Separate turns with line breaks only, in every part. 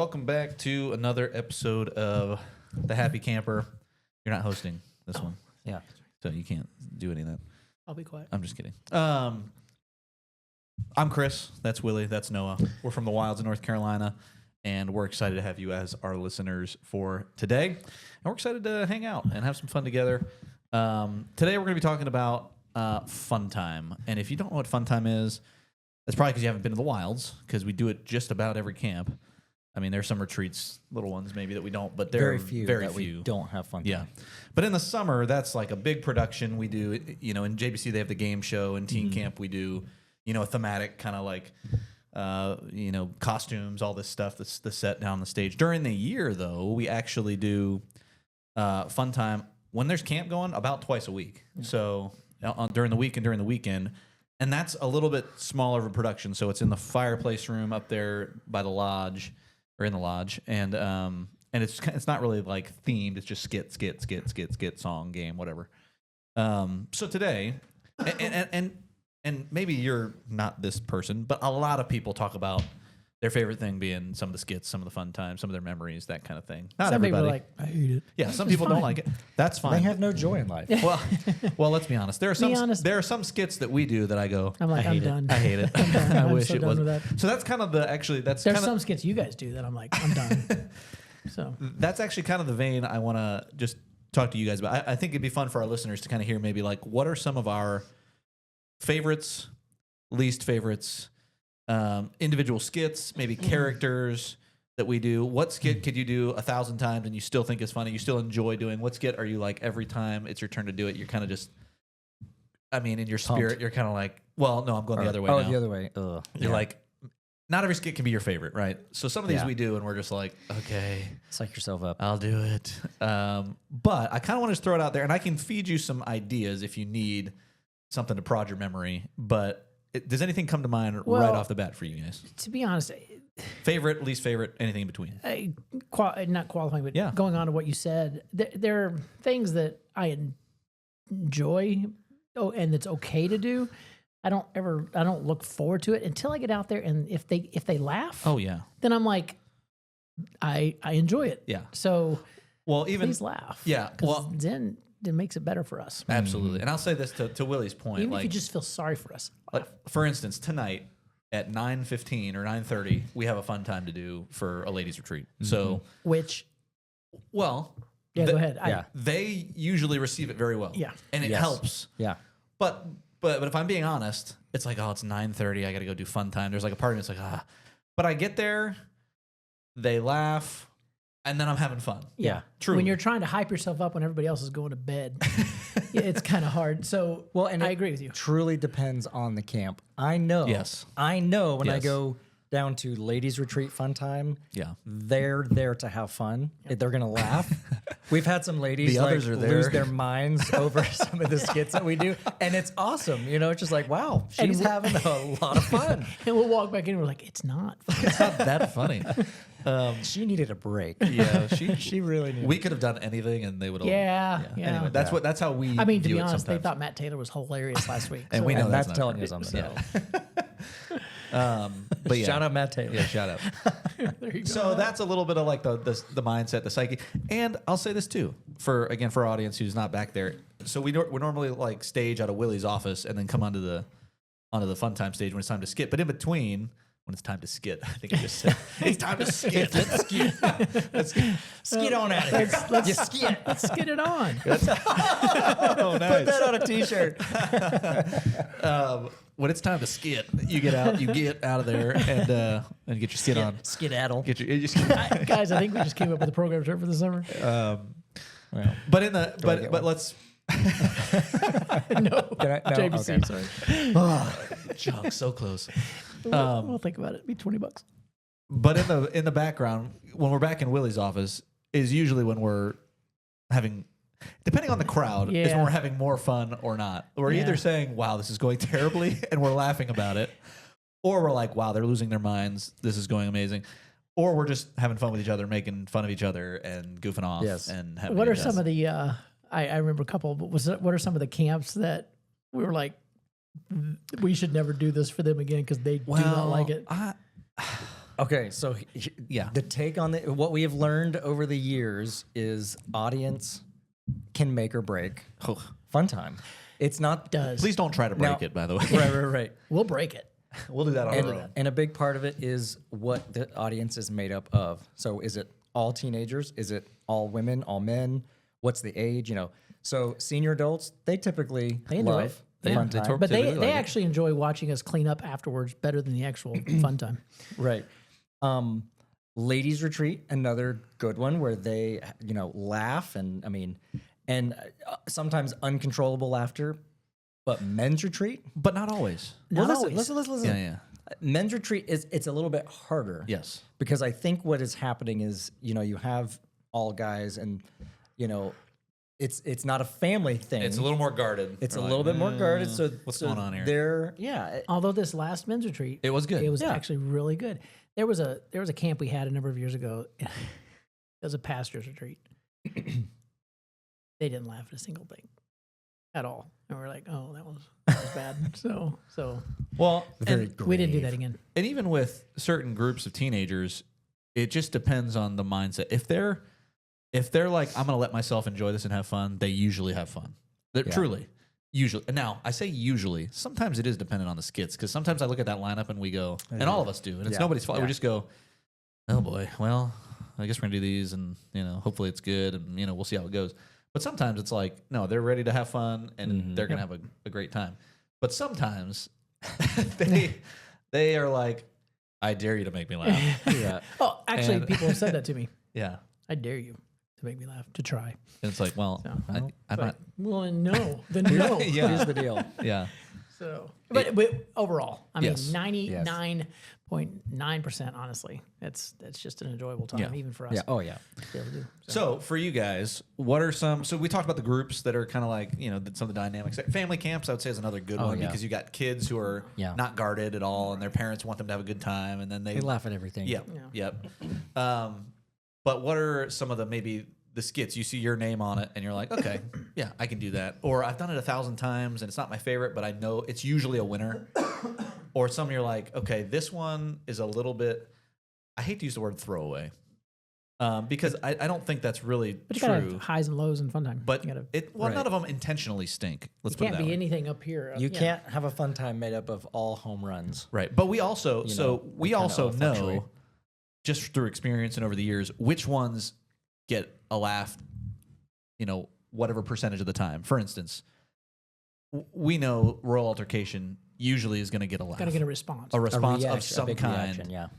welcome back to another episode of The Happy Camper. You're not hosting this one.
Yeah.
So you can't do any of that.
I'll be quiet.
I'm just kidding. I'm Chris. That's Willie. That's Noah. We're from the wilds of North Carolina, and we're excited to have you as our listeners for today. And we're excited to hang out and have some fun together. Today we're going to be talking about Funtime. And if you don't know what Funtime is, that's probably because you haven't been to the wilds, because we do it just about every camp. I mean, there's some retreats, little ones maybe that we don't, but
very few
very
that
few.
We don't have fun.
Yeah, but in the summer, that's like a big production. We do, you know, in JBC they have the game show. In teen camp we do, you know, a thematic kind of like, you know, costumes, all this stuff. That's the set down the stage. During the year, though, we actually do Funtime when there's camp going about twice a week. So during the week and during the weekend. And that's a little bit smaller of a production, so it's in the fireplace room up there by the lodge, or in the lodge, and it's not really like themed. It's just skit, song, game, whatever. So today, and maybe you're not this person, but a lot of people talk about their favorite thing being some of the skits, some of the fun times, some of their memories, that kind of thing. Not
some
everybody.
people are like, I hate it.
Yeah, some people don't like it. That's fine.
They have no joy in life.
Well, let's be honest. There are some skits that we do that I go,
I'm like, I'm done.
I hate it. I wish it was. So that's kind of
There's some skits you guys do that I'm like, I'm done. So
that's actually kind of the vein I want to just talk to you guys about. I think it'd be fun for our listeners to kind of hear maybe like what are some of our favorites, least favorites, individual skits, maybe characters that we do. What skit could you do 1,000 times and you still think is funny? You still enjoy doing? What skit are you like every time it's your turn to do it? You're kind of just, I mean, in your spirit, you're kind of like, well, no, I'm going the other way now.
Oh, the other way.
You're like, not every skit can be your favorite, right? So some of these we do, and we're just like, okay,
psych yourself up.
I'll do it. But I kind of want to just throw it out there, and I can feed you some ideas if you need something to prod your memory. But does anything come to mind right off the bat for you guys?
to be honest,
Favorite, least favorite, anything in between?
not qualifying, but going on to what you said, there are things that I enjoy, and it's okay to do. I don't look forward to it until I get out there, and if they laugh, then I'm like, I enjoy it.
Yeah.
So,
even
please laugh.
Yeah. Well,
then it makes it better for us.
Absolutely. And I'll say this to Willie's point.
Even
like,
if you just feel sorry for us.
Like, for instance, tonight at 9:15 or 9:30, we have a fun time to do for a ladies' retreat. So, go ahead. They usually receive it very well.
Yeah.
And it helps.
Yeah.
But if I'm being honest, it's like, oh, it's 9:30. I got to go do fun time. There's like a part of me that's like, But I get there, they laugh, and then I'm having fun.
Yeah.
True.
When you're trying to hype yourself up when everybody else is going to bed, it's kind of hard. So,
and
I agree with you.
Truly depends on the camp. I know.
Yes.
I know when I go down to ladies' retreat fun time, they're there to have fun. They're going to laugh. We've had some ladies lose their minds over some of the skits that we do, and it's awesome. You know, it's just like, wow, she's having a lot of fun.
And we'll walk back in and we're like, it's not
that funny.
She needed a break.
Yeah,
she really needed.
We could have done anything, and they would have.
Yeah.
Anyway, that's how we.
I mean, to
view
be honest,
sometimes.
they thought Matt Taylor was hilarious last week,
and we know
that's
not
telling
right.
you something.
But
shout out Matt Taylor.
Yeah, shout out.
There you go.
So that's a little bit of like the mindset, the psyche, and I'll say this too for our audience who's not back there. So we normally like stage out of Willie's office and then come onto the Funtime stage when it's time to skit. But in between, when it's time to skit, I think I just said it's time to skit. Let's skit.
Skit on out of here.
Let's skit. Let's get it on.
Oh, nice.
Put that on a t-shirt.
When it's time to skit, you get out of there and get your skit on.
Skedaddle.
Guys, I think we just came up with a program term for the summer.
But let's.
No. JBC,
sorry. Junk, so close.
We'll think about it. It'd be $20.
But in the background, when we're back in Willie's office, is usually when we're having. Depending on the crowd, is when we're having more fun or not. We're either saying, wow, this is going terribly, and we're laughing about it. Or we're like, wow, they're losing their minds. This is going amazing. Or we're just having fun with each other, making fun of each other, and goofing off.
Yes.
And having
what are some of the, I remember a couple, but what are some of the camps that we were like, we should never do this for them again because they do not like it?
Okay, so the take on what we have learned over the years is audience can make or break Funtime. It's not
does.
Please don't try to break it, by the way.
Right.
We'll break it.
We'll do that on our own.
And a big part of it is what the audience is made up of. So is it all teenagers? Is it all women, all men? What's the age? You know, so senior adults, they typically love Funtime.
But they actually enjoy watching us clean up afterwards better than the actual Funtime.
Right. Ladies retreat, another good one where they, laugh and sometimes uncontrollable laughter. But men's retreat,
but not always.
Listen.
Yeah.
Men's retreat it's a little bit harder.
Yes,
because I think what is happening is you have all guys and it's not a family thing.
It's a little more guarded.
It's a little bit more guarded. So
what's going on here?
Although this last men's retreat,
it was good.
It was actually really good. There was a camp we had a number of years ago. It was a pastor's retreat. They didn't laugh at a single thing. At all, and we're like, "Oh, that was bad." So
well,
we didn't do that again.
And even with certain groups of teenagers, it just depends on the mindset. If they're like, "I'm going to let myself enjoy this and have fun," they usually have fun. Truly, usually. And now I say usually. Sometimes it is dependent on the skits because sometimes I look at that lineup and we go, and all of us do, and it's nobody's fault. We just go, "Oh boy, well, I guess we're gonna do these, and hopefully it's good, and we'll see how it goes." But sometimes it's like, no, they're ready to have fun and they're going to have a great time. But sometimes they are like, I dare you to make me laugh.
Oh, actually, people have said that to me.
Yeah.
I dare you to make me laugh, to try.
And it's like, well, I'm not.
Well, no. Then no.
Here's the deal.
Yeah.
So, but overall, I mean, 99.9%, honestly, it's just an enjoyable time, even for us.
Yeah. Oh, yeah.
So for you guys, what are some? So we talked about the groups that are kind of like some of the dynamics. Family camps, I would say, is another good one because you got kids who are not guarded at all, and their parents want them to have a good time, and then they
laugh at everything.
Yep. But what are some of the skits? You see your name on it and you're like, okay, yeah, I can do that. Or I've done it 1,000 times and it's not my favorite, but I know it's usually a winner. Or some you're like, okay, this one is a little bit, I hate to use the word throwaway because I don't think that's really
but you
true.
Gotta have highs and lows in Funtime.
But none of them intentionally stink. Let's put it that way.
Can't be anything up here.
You can't have a Funtime made up of all home runs.
Right. But we also, we also know just through experience and over the years, which ones get a laugh, whatever percentage of the time. For instance, we know Royal Altercation usually is going to get a laugh.
Got to get a response.
A response of some kind.
Reaction,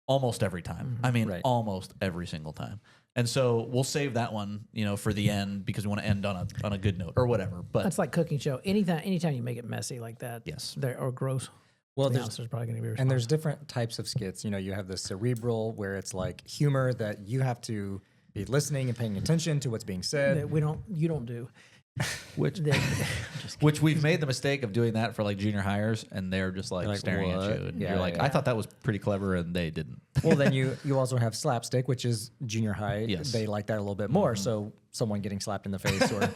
almost every time. I mean, almost every single time. And so we'll save that one, for the end because we want to end on a good note or whatever. But
that's like cooking show. Anytime you make it messy like that,
yes,
or gross.
Well,
there's probably going to be a response.
And there's different types of skits. You have the cerebral where it's like humor that you have to be listening and paying attention to what's being said.
That you don't do.
Which we've made the mistake of doing that for like junior hires, and they're just like staring at you, and you're like, I thought that was pretty clever, and they didn't.
Well, then you also have slapstick, which is junior high.
Yes.
They like that a little bit more. So someone getting slapped in the face or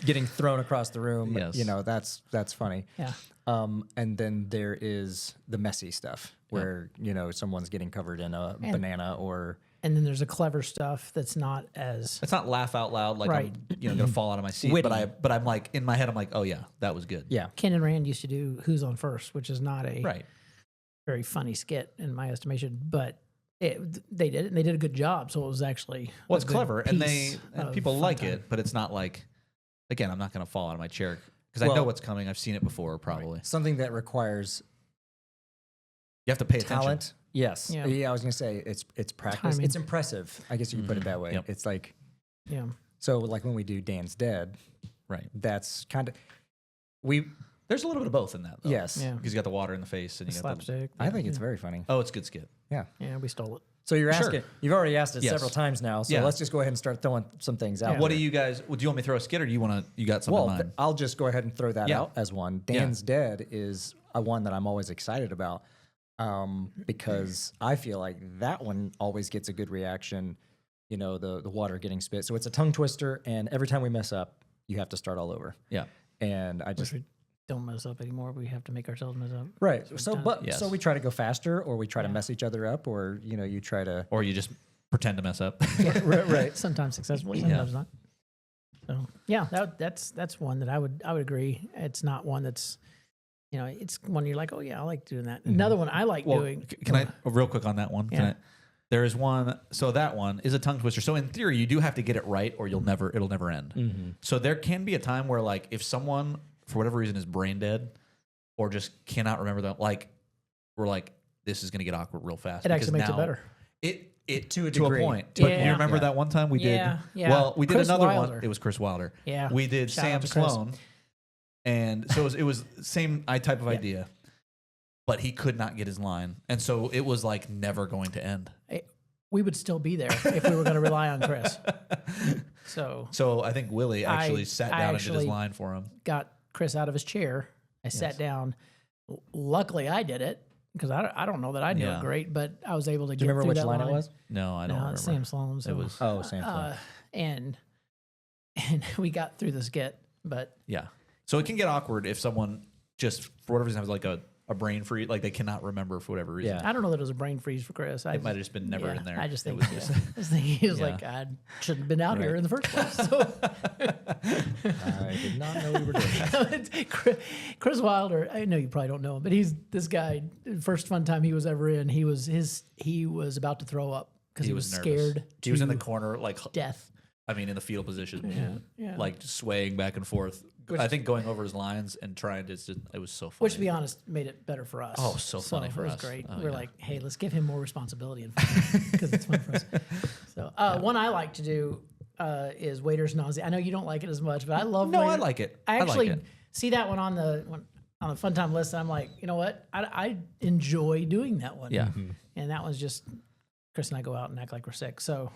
getting thrown across the room, that's funny.
Yeah.
And then there is the messy stuff where someone's getting covered in a banana or.
And then there's a clever stuff that's not as.
It's not laugh out loud like I'm gonna fall out of my seat,
witty.
but I'm like in my head I'm like, oh yeah, that was good.
Yeah.
Ken and Rand used to do Who's on First, which is not a very funny skit in my estimation, but they did it and they did a good job. So it was actually
it's clever and people like it, but it's not like, again, I'm not gonna fall out of my chair because I know what's coming. I've seen it before, probably.
Something that requires
you have to pay
talent.
attention.
Yes. Yeah, I was gonna say it's practice.
Timing.
It's impressive. I guess you could put it that way.
Yep.
It's like
So
like when we do Dan's Dead,
right?
That's kind of
There's a little bit of both in that, though.
Yes.
Yeah.
Because you got the water in the face and you got
slapstick.
I think it's very funny.
Oh, it's a good skit.
Yeah.
Yeah, we stole it.
So you're asking. You've already asked it
Yes.
several times now. So let's just go ahead and start throwing some things out.
What do you guys? Do you want me to throw a skit, or do you want to? You got something in mind?
I'll just go ahead and throw that out as one. Dan's Dead is a one that I'm always excited about because I feel like that one always gets a good reaction. The water getting spit. So it's a tongue twister, and every time we mess up, you have to start all over.
Yeah.
And I just
don't mess up anymore. We have to make ourselves mess up.
Right. So we try to go faster, or we try to mess each other up, or you try to,
or you just pretend to mess up.
right.
Sometimes successfully, sometimes not. So yeah, that's one that I would agree. It's not one that's, it's one you're like, oh yeah, I like doing that. Another one I like doing.
Can I real quick on that one?
Yeah.
There is one. So that one is a tongue twister. So in theory, you do have to get it right, or it'll never end.
Mm-hmm.
So there can be a time where, like, if someone for whatever reason is brain dead, or just cannot remember that, like, we're like, this is going to get awkward real fast.
It actually makes it better.
It to a
degree.
point. But you remember that one time we did?
Yeah.
Well, we did
Chris
another
Wilder.
one. It was Chris Wilder.
Yeah.
We did
Shout
Sam
out to Chris.
Sloan, and so it was same type of idea, but he could not get his line, and so it was like never going to end.
We would still be there if we were going to rely on Chris. So
I think Willie actually sat down and did his line for him.
Got Chris out of his chair. I sat down. Luckily, I did it because I don't know that I knew it great, but I was able to.
Do you remember which line it was?
No, I don't remember.
Sam Sloan.
It was
Sam Sloan.
And we got through the skit, but
yeah. So it can get awkward if someone just for whatever reason has like a brain freeze, like they cannot remember for whatever reason.
I don't know that it was a brain freeze for Chris.
It might have just been never in there.
I just think he was like, I shouldn't have been out here in the first place. So.
I did not know we were doing that.
Chris Wilder, I know you probably don't know him, but he's this guy. First fun time he was ever in, he was about to throw up because he was scared.
He was in the corner, like
death.
I mean, in the fetal position,
yeah.
like just swaying back and forth. I think going over his lines and trying to, it was so funny.
Which, to be honest, made it better for us.
Oh, so funny for us.
It was great.
Oh,
We're like, hey, let's give him more responsibility and fun because it's fun for us. So one I like to do is waiter's nausea. I know you don't like it as much, but I love.
No, I like it.
I actually
like it.
see that one on the Funtime list. And I'm like, you know what? I enjoy doing that one.
Yeah.
And that one's just. Chris and I go out and act like we're sick. So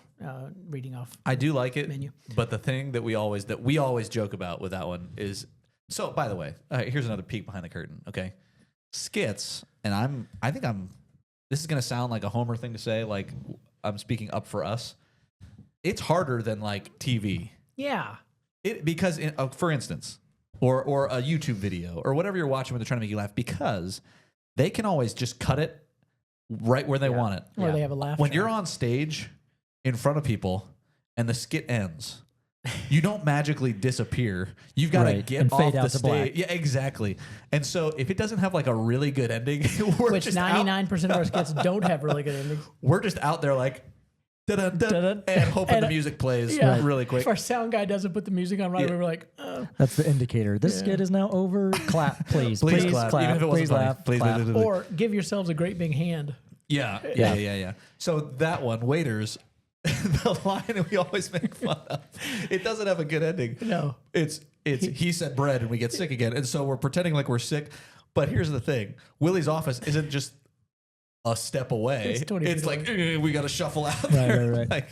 reading off.
I do like it,
menu.
But the thing that we always joke about with that one is. So, by the way, here's another peek behind the curtain. Okay, skits, and I think this is gonna sound like a Homer thing to say. Like I'm speaking up for us. It's harder than like TV.
Yeah.
Because for instance, or a YouTube video or whatever you're watching when they're trying to make you laugh, because they can always just cut it right where they want it.
Or they have a laugh
When
track.
you're on stage in front of people and the skit ends, you don't magically disappear. You've got to get off the stage. Black. Yeah, exactly. And so if it doesn't have like a really good ending,
which 99% of our skits don't have really good endings.
We're just out there like and hoping the music plays really quick.
If our sound guy doesn't put the music on right away, we're like, oh.
That's the indicator. This skit is now over. Clap, please. Please clap.
Even if it wasn't funny.
Laugh.
Please
clap.
Or give yourselves a great big hand.
Yeah. So that one, waiters, the line that we always make fun of, it doesn't have a good ending.
No.
It's he said bread and we get sick again. And so we're pretending like we're sick. But here's the thing. Willie's office isn't just a step away. It's like, we got to shuffle out there.
Right.
Like,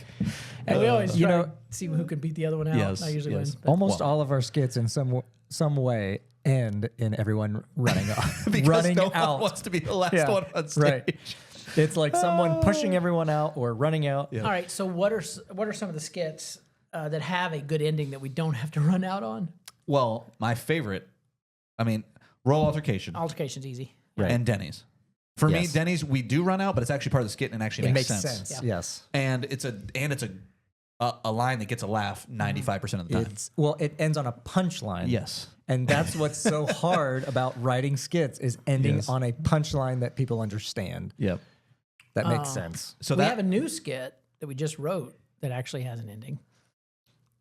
and we always try to see who can beat the other one out.
Yes,
I usually win.
Almost all of our skits in some way end in everyone running off.
because
running
no
out.
one wants to be the last one on stage.
Right. It's like someone pushing everyone out or running out.
Yeah. All right. So what are some of the skits that have a good ending that we don't have to run out on?
Well, my favorite, Roll Altercation.
Altercation's easy.
Right. And Denny's. For me, Denny's, we do run out, but it's actually part of the skit and it actually makes sense.
Yeah. Yes.
And it's a line that gets a laugh 95% of the time.
It ends on a punchline.
Yes.
And that's what's so hard about writing skits is ending on a punchline that people understand.
Yep.
That makes sense.
So we have a new skit that we just wrote that actually has an ending.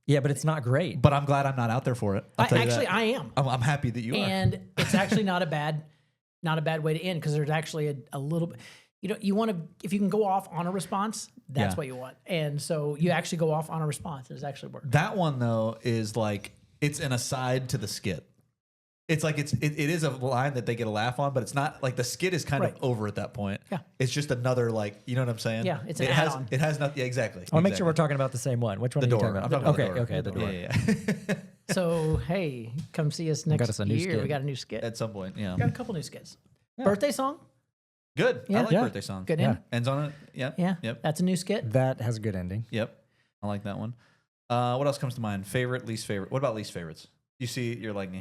Yeah, but it's not great.
But I'm glad I'm not out there for it.
I am.
I'm happy that you are.
And it's actually not a bad way to end because there's actually a little bit. You want to, if you can go off on a response, that's what you want. And so you actually go off on a response. It's actually worked.
That one though is like it's an aside to the skit. It's like it is a line that they get a laugh on, but it's not like the skit is kind of over at that point.
Yeah,
it's just another like you know what I'm saying.
Yeah, it's an add-on.
It has nothing. Yeah, exactly.
I want to make sure we're talking about the same one. Which one are you talking about?
Okay,
the door.
Yeah.
So hey, come see us next year. We got a new skit
at some point. Yeah,
got a couple new skits. Yeah. Birthday song.
Good. I like birthday song.
Good end.
Ends on it. Yeah.
Yeah.
Yep.
That's a new skit.
That has a good ending.
Yep. I like that one. What else comes to mind? Favorite, least favorite. What about least favorites? You see, you're like,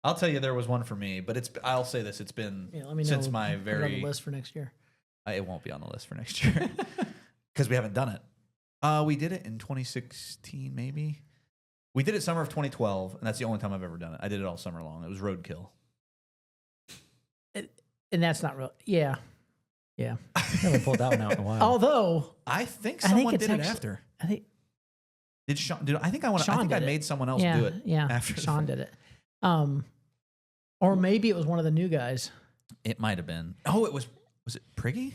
I'll tell you, there was one for me, but I'll say this: it's been since my very
on the list for next year.
It won't be on the list for next year because we haven't done it. We did it in 2016, maybe. We did it summer of 2012, and that's the only time I've ever done it. I did it all summer long. It was Roadkill.
And that's not real. Yeah. Yeah.
I haven't pulled that one out in a while.
Although
I think someone did it after.
I think
did Sean? I think I made someone else do it.
Yeah,
after
Sean did it. Or maybe it was one of the new guys.
It might have been. Oh, was it Priggy?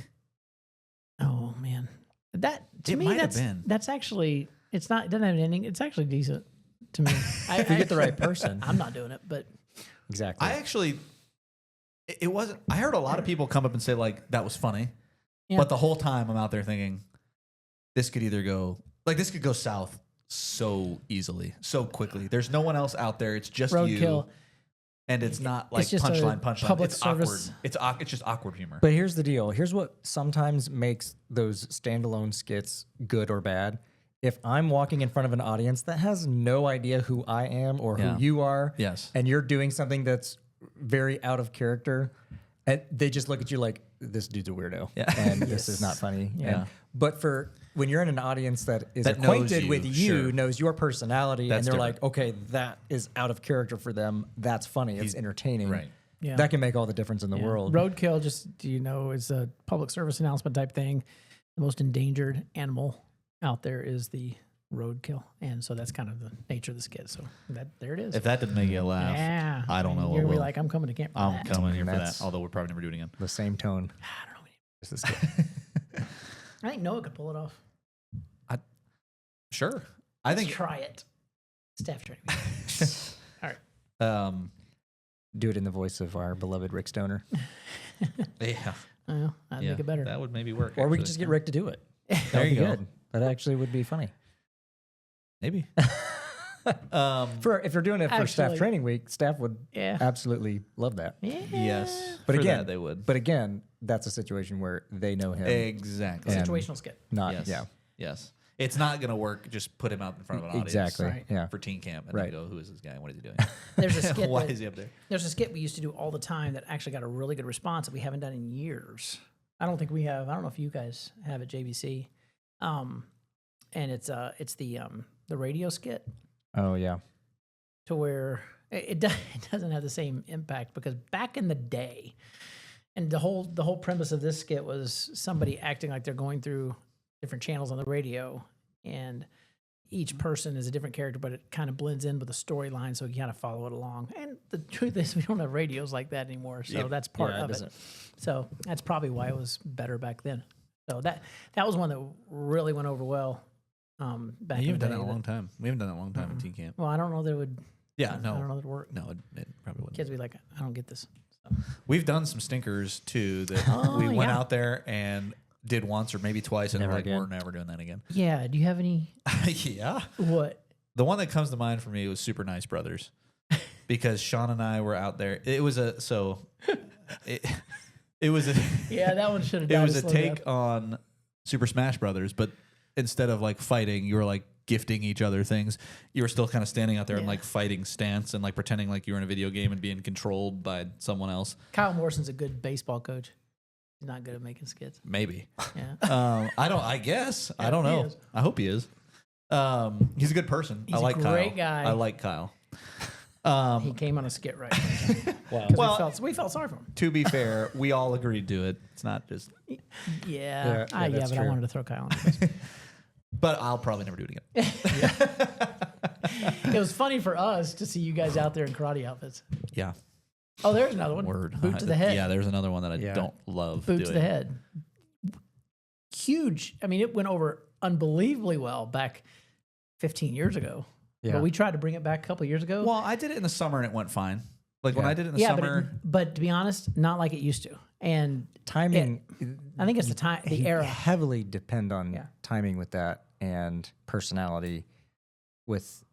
Oh man, that to
it
me that's actually it doesn't have an ending. It's actually decent to me.
If you get the right person,
I'm not doing it, but
exactly.
I actually. It wasn't. I heard a lot of people come up and say like that was funny,
yeah.
but the whole time I'm out there thinking, this could either go this could go south so easily, so quickly. There's no one else out there. It's just
Roadkill.
You, and it's not like punchline.
Public
it's
service.
awkward. It's just awkward humor.
But here's the deal. Here's what sometimes makes those standalone skits good or bad. If I'm walking in front of an audience that has no idea who I am or who you are, and you're doing something that's very out of character, and they just look at you like, this dude's a weirdo, and this is not funny.
Yeah.
But for when you're in an audience that is acquainted with you, knows your personality, and they're like, okay, that is out of character for them. That's funny. It's entertaining.
Right.
Yeah.
That can make all the difference in the world.
Roadkill, just is a public service announcement type thing. The most endangered animal out there is the roadkill, and so that's kind of the nature of the skit. So there it is.
If that didn't make you laugh, I don't know what
You're
will.
Be like, I'm coming to camp.
I'm coming here for that. Although we'll probably never do it again.
The same tone.
I don't know. It's the skit. I think Noah could pull it off.
Sure.
Let's try it. Staff training. All
right.
Do it in the voice of our beloved Rick Stoner.
Yeah.
Well, I'd make it better.
That would maybe work.
Or we could just get Rick to do it.
There you go.
Good. That actually would be funny.
Maybe.
If you're doing it for staff training week, staff would absolutely love that.
Yeah.
Yes.
But
for
again,
that they would.
But again, that's a situation where they know him.
Exactly.
Situational skit.
Not
Yes. It's not going to work. Just put him out in front of an audience.
Exactly.
Right.
Yeah.
For teen camp and then go, who is this guy? What is he doing?
There's a skit.
Why is he up there?
There's a skit we used to do all the time that actually got a really good response that we haven't done in years. I don't think we have. I don't know if you guys have at JBC. And it's the radio skit.
Oh yeah.
To where it doesn't have the same impact because back in the day, and the whole premise of this skit was somebody acting like they're going through different channels on the radio, and each person is a different character, but it kind of blends in with the storyline, so you kind of follow it along. And the truth is, we don't have radios like that anymore, so that's part of it. So that's probably why it was better back then. So that was one that really went over well. Back in the day.
You haven't done it in a long time. We haven't done it in a long time in teen camp.
Well, I don't know that it would.
Yeah, no.
I don't know that it would work.
No, it probably wouldn't.
Kids would be like, I don't get this. So.
We've done some stinkers too that we went out there and did once or maybe twice, and we're never doing that again.
Yeah. Do you have any?
Yeah.
What?
The one that comes to mind for me was Super Nice Brothers, because Sean and I were out there. It was a
yeah, that one should have.
It was a take on Super Smash Brothers, but instead of like fighting, you were like gifting each other things. You were still kind of standing out there in like fighting stance and like pretending like you were in a video game and being controlled by someone else.
Kyle Morrison's a good baseball coach. He's not good at making skits.
Maybe.
Yeah.
I guess. Yeah, I don't know. I hope he is. He's a good person.
He's
I like
a
Kyle.
great guy.
I like Kyle.
He came on a skit right.
Wow.
Well, we felt sorry for him.
To be fair, we all agreed to it. It's not just.
Yeah, but I wanted to throw Kyle on.
But I'll probably never do it again.
It was funny for us to see you guys out there in karate outfits.
Yeah.
Oh, there's another one. Boot to the head.
Yeah, there's another one that I don't love.
Boot to the head. Huge. I mean, it went over unbelievably well back 15 years ago. Yeah. But we tried to bring it back a couple of years ago.
Well, I did it in the summer and it went fine. Like when I did it in the summer.
But to be honest, not like it used to. And
timing.
I think it's the era.
Heavily depend on timing with that and personality with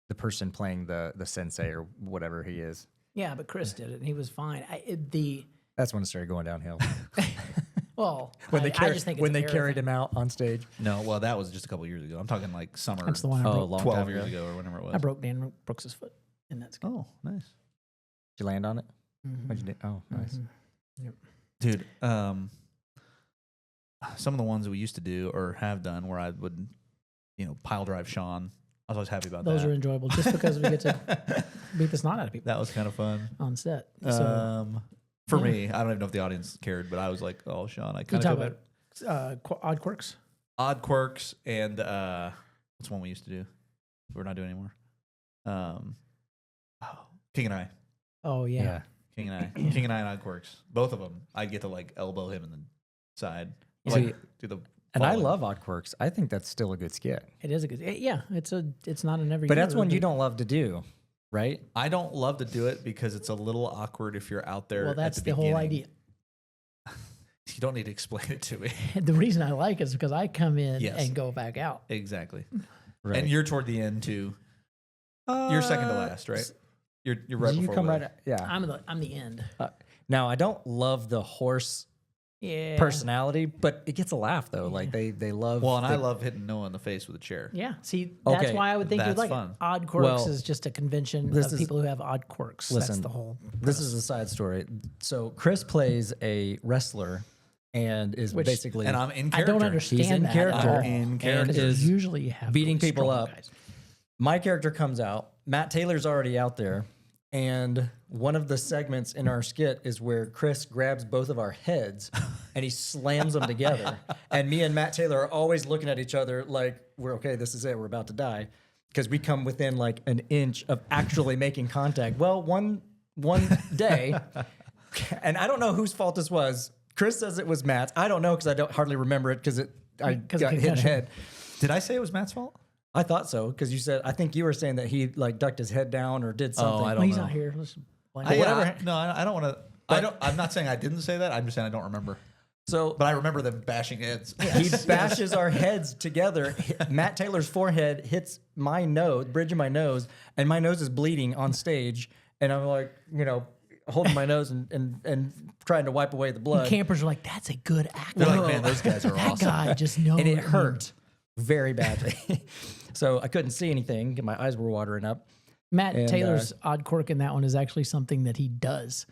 the person playing the sensei or whatever he is.
Yeah, but Chris did it and he was fine.
That's when it started going downhill.
Well,
when they
carried
him out on stage.
No, well, that was just a couple years ago. I'm talking like summer.
That's the one I broke.
12 years ago or whenever it was.
I broke Dan Brooks' foot in that skit.
Oh, nice.
Did you land on it?
Mm-hmm.
What'd you do? Oh, nice.
Mm-hmm. Yep.
Dude, some of the ones we used to do or have done where I would, pile drive Sean. I was always happy about
Those
that.
are enjoyable just because we get to beat the snot out of people.
That was kind of fun.
On set. So,
for me, I don't even know if the audience cared, but I was like, oh, Sean, I kind of feel bad.
Odd Quirks?
Odd Quirks and what's one we used to do? We're not doing anymore. King and I.
Oh, yeah.
King and I and Odd Quirks. Both of them. I'd get to like elbow him in the side.
Yeah.
Like, do the
and I love Odd Quirks. I think that's still a good skit.
It is a good. It's not an every.
But that's one you don't love to do, right?
I don't love to do it because it's a little awkward if you're out there.
Well, that's
at the
whole idea.
You don't need to explain it to me.
The reason I like it is because I come in
Yes.
and go back out.
Exactly.
Right.
And you're toward the end too. You're second to last, right? You're right
you
before.
come
Will.
right. Yeah.
I'm the end.
Now I don't love the horse personality, but it gets a laugh though. Like they love.
Well, and I love hitting Noah in the face with a chair.
Yeah. See, that's
Okay.
why I would think you'd
That's
like
fun.
it. Odd Quirks
Well,
is just a convention
this
of
is-
people who have odd quirks. That's
Listen,
the whole.
This is a side story. So Chris plays a wrestler and is basically
And I'm in
I
character.
don't understand
He's in
that
character.
at all.
In character.
and is
Usually you have
beating
really
people
strong
up.
guys.
My character comes out. Matt Taylor's already out there. And one of the segments in our skit is where Chris grabs both of our heads and he slams them together. And me and Matt Taylor are always looking at each other like, we're okay, this is it, we're about to die. Because we come within like an inch of actually making contact. Well, one day, and I don't know whose fault this was. Chris says it was Matt's. I don't know because I don't hardly remember it because I got hit in the head.
Did I say it was Matt's fault?
I thought so because you said I think you were saying that he like ducked his head down or did something.
I don't
Well, he's
know.
not here. Let's blame
I,
him.
whatever. No, I don't want to. I'm not saying I didn't say that. I'm just saying I don't remember.
So,
But I remember them bashing heads.
he bashes our heads together. Matt Taylor's forehead hits my nose, bridge of my nose, and my nose is bleeding on stage. And I'm like, holding my nose and trying to wipe away the blood.
Campers are like, that's a good actor.
They're like, man, those guys are
that
awesome.
guy just knows.
And it hurt very badly. So I couldn't see anything. My eyes were watering up.
Matt
And,
Taylor's odd quirk in that one is actually something that he does.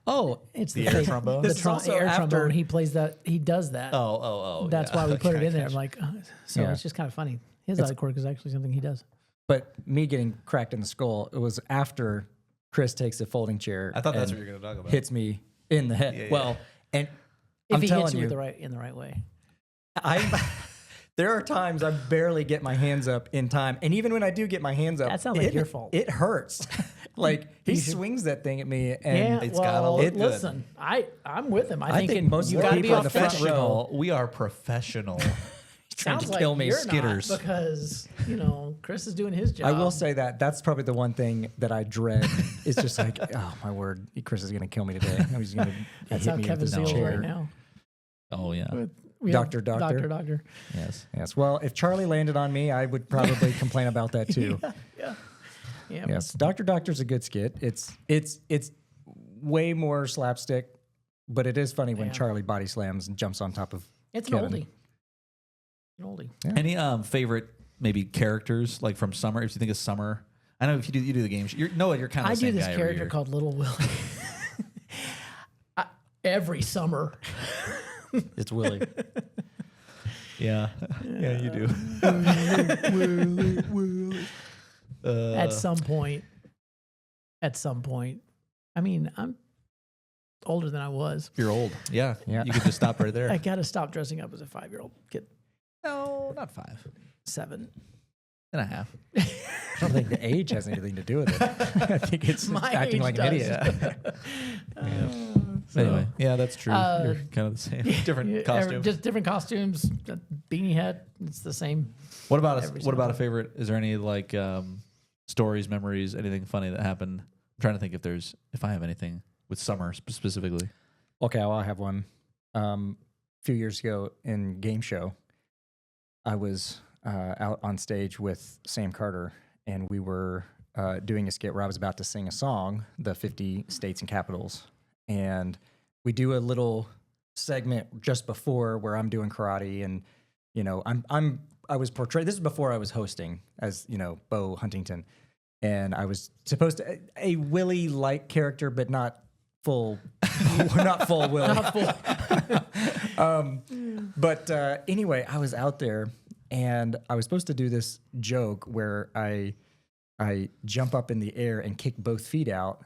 Oh,
It's
The air trombone?
The
This is also
air
after-
trombone. He plays that. He does that.
Oh.
That's
yeah.
why we put it
Okay,
in there.
gotcha.
I'm like, so
Yeah.
it's just kind of funny. His odd quirk is actually something he does.
but me getting cracked in the skull, it was after Chris takes a folding chair.
I thought that's
and
what you were going to talk about.
hits me in the head.
Yeah, yeah.
Well, and
If
I'm
he
telling
hits you
you,
in the right way.
there are times I barely get my hands up in time, and even when I do get my hands up,
That sounds like your fault.
It hurts. Like he swings that thing at me, and
it's gotta look good.
listen, I'm with him. I
think most
you
of the
got to be
people in the front
authentic.
row-
We are professional.
trying
Sounds
to kill
like
me.
you're
skitters.
not, because Chris is doing his job.
I will say that's probably the one thing that I dread. It's just like, oh my word, Chris is gonna kill me today. He's gonna
that's
hit
how
me
Kevin
with his
feels
chair.
right now.
Oh, yeah.
We have
Doctor.
Doctor.
Yes.
Yes. Well, if Charlie landed on me, I would probably complain about that too.
Yeah.
Yes. Doctor's a good skit. It's way more slapstick, but it is funny when
Yeah.
Charlie body slams and jumps on top of
It's
Kevin.
an oldie. An oldie.
Yeah.
Any favorite maybe characters like from Summer? If you think of Summer, I know if you do the games. You're kind of the
I
same
do this
guy every
character
year.
called Little Willie. Every summer.
It's Willie.
Yeah, yeah, you do.
At some point. I mean, I'm older than I was.
You're old. Yeah,
Yeah.
You could just stop right there.
I got to stop dressing up as a 5-year-old kid.
No, not 5
7.
and a half.
I don't think the age has anything to do with it. I think it's
My
acting
age
like an
does.
idiot.
Anyway, yeah, that's true. You're kind of the same. Different costume.
Just different costumes. Beanie hat. It's the same.
What about
every
what about a
single
favorite? Is there any like stories, memories, anything funny that happened? I'm trying to think if I have anything with Summer specifically.
Okay, well, I have one. A few years ago in Game Show, I was out on stage with Sam Carter, and we were doing a skit where I was about to sing a song, the 50 states and capitals. And we do a little segment just before where I'm doing karate, and I was portrayed. This is before I was hosting as Bo Huntington, and I was supposed to a Willy-like character, but not full. We're not full Willy.
Not full.
But anyway, I was out there, and I was supposed to do this joke where I jump up in the air and kick both feet out,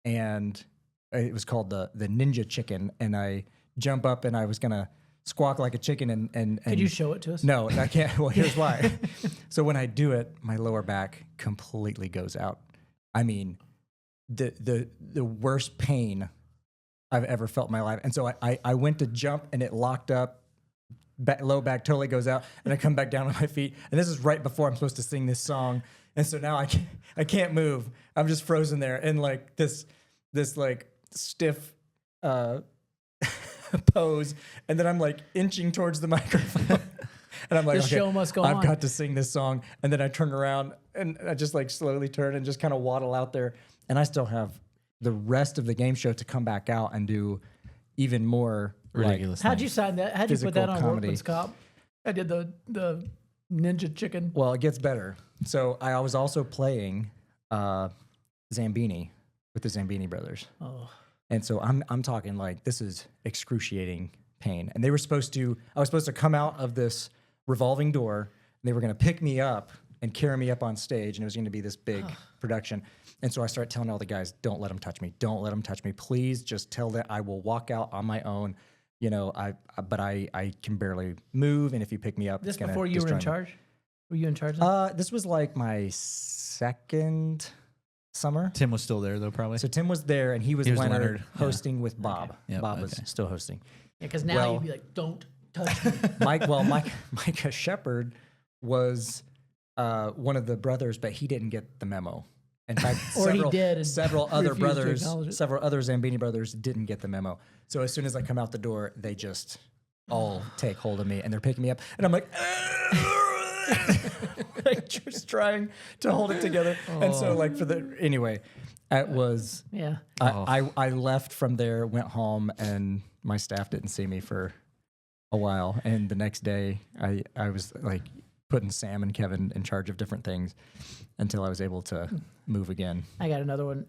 and it was called the ninja chicken. And I jump up, and I was gonna squawk like a chicken. And
Could you show it to us?
No, I can't. Well, here's why. So when I do it, my lower back completely goes out. I mean, the worst pain I've ever felt in my life. And so I went to jump, and it locked up. Low back totally goes out, and I come back down on my feet. And this is right before I'm supposed to sing this song. And so now I can't move. I'm just frozen there in like this like stiff pose. And then I'm like inching towards the microphone. And I'm like,
the show must go on.
I've got to sing this song. And then I turn around, and I just like slowly turn and just kind of waddle out there. And I still have the rest of the game show to come back out and do even more ridiculous.
How'd you sign that? How'd you put that on
comedy.
Workman's Comp? I did the ninja chicken.
Well, it gets better. So I was also playing Zambini with the Zambini brothers.
Oh.
And so I'm talking like this is excruciating pain. And I was supposed to come out of this revolving door, and they were going to pick me up and carry me up on stage, and it was going to be this big production. And so I started telling all the guys, don't let them touch me. Don't let them touch me. Please just tell them I will walk out on my own. You know, but I can barely move, and if you pick me up,
This
it's gonna
before you were in charge? Were you in charge then?
This was like my second summer.
Tim was still there though, probably.
So Tim was there, and he was Leonard hosting with Bob.
Okay. Yep,
Bob was still hosting.
Yeah, because now you'd be like, don't touch me.
Micah Shepard was one of the brothers, but he didn't get the memo. In fact, several other Zambini brothers didn't get the memo. So as soon as I come out the door, they just all take hold of me, and they're picking me up, and I'm like, like just trying to hold it together. And so like anyway, it was I left from there, went home, and my staff didn't see me for a while. And the next day, I was like putting Sam and Kevin in charge of different things until I was able to move again.
I got another one.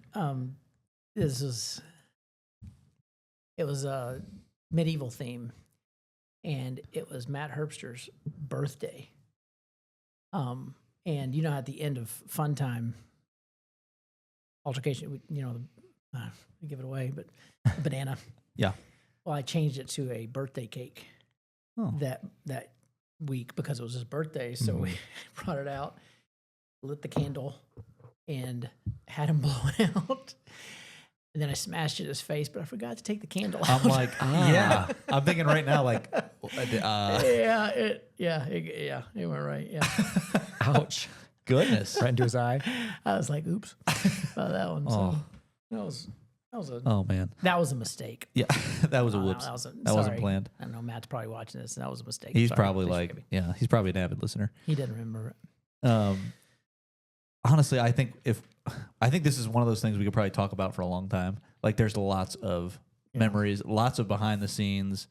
It was a medieval theme, and it was Matt Herbster's birthday. And you know, at the end of Funtime altercation, we give it away, but banana.
Yeah.
Well, I changed it to a birthday cake that week because it was his birthday. So we brought it out, lit the candle, and had him blow it out. And then I smashed it in his face, but I forgot to take the candle out.
I'm like, yeah. I'm thinking right now, like,
it went right. Yeah.
Ouch.
Goodness.
Right into his eye.
I was like, oops. About that one. So that was a mistake.
Yeah. That was a whoops. That wasn't planned.
I know Matt's probably watching this, and that was a mistake.
He's probably he's probably an avid listener.
He didn't remember it.
Honestly, I think this is one of those things we could probably talk about for a long time. Like, there's lots of memories, lots of behind the scenes,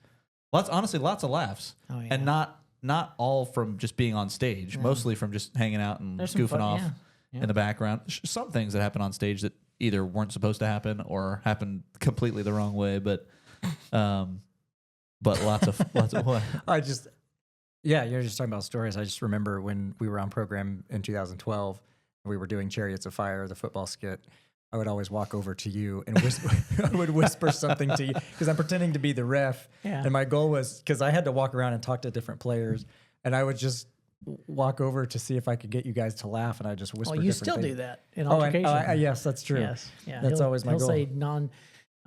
lots of laughs, and not all from just being on stage. Mostly from just hanging out and goofing off in the background. Some things that happen on stage that either weren't supposed to happen or happened completely the wrong way. But lots of what?
You're just talking about stories. I just remember when we were on program in 2012. We were doing Chariots of Fire, the football skit. I would always walk over to you and I would whisper something to you because I'm pretending to be the ref. Yeah. And my goal was, because I had to walk around and talk to different players, and I would just walk over to see if I could get you guys to laugh, and I just whisper.
Oh, you still do that in altercation.
Yes, that's true.
Yes, yeah.
That's always my goal.
He'll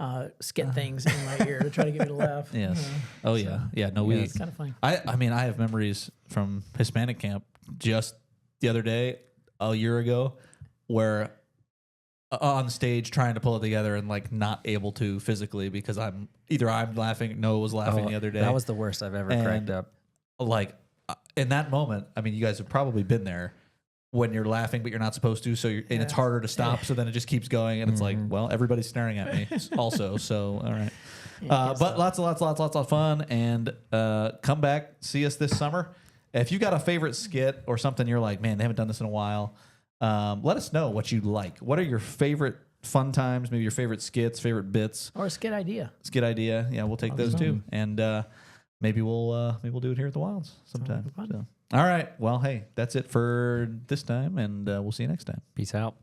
say skit things in my ear to try to get me to laugh.
Yes. It's
kind of funny.
I mean, I have memories from Hispanic camp just the other day, a year ago, where on stage trying to pull it together and like not able to physically because I'm laughing, Noah was laughing the other day.
That was the worst I've ever cracked up.
Like in that moment, I mean, you guys have probably been there when you're laughing, but you're not supposed to. So and it's harder to stop. So then it just keeps going, and it's like, well, everybody's staring at me also. So all right, but lots of fun, and come back, see us this summer. If you got a favorite skit or something, you're like, man, they haven't done this in a while. Let us know what you like. What are your favorite fun times? Maybe your favorite skits, favorite bits,
or a skit idea.
Skit idea. Yeah, we'll take those too, and maybe we'll do it here at the Wilds sometime. So. All right. Well, hey, that's it for this time, and we'll see you next time.
Peace out.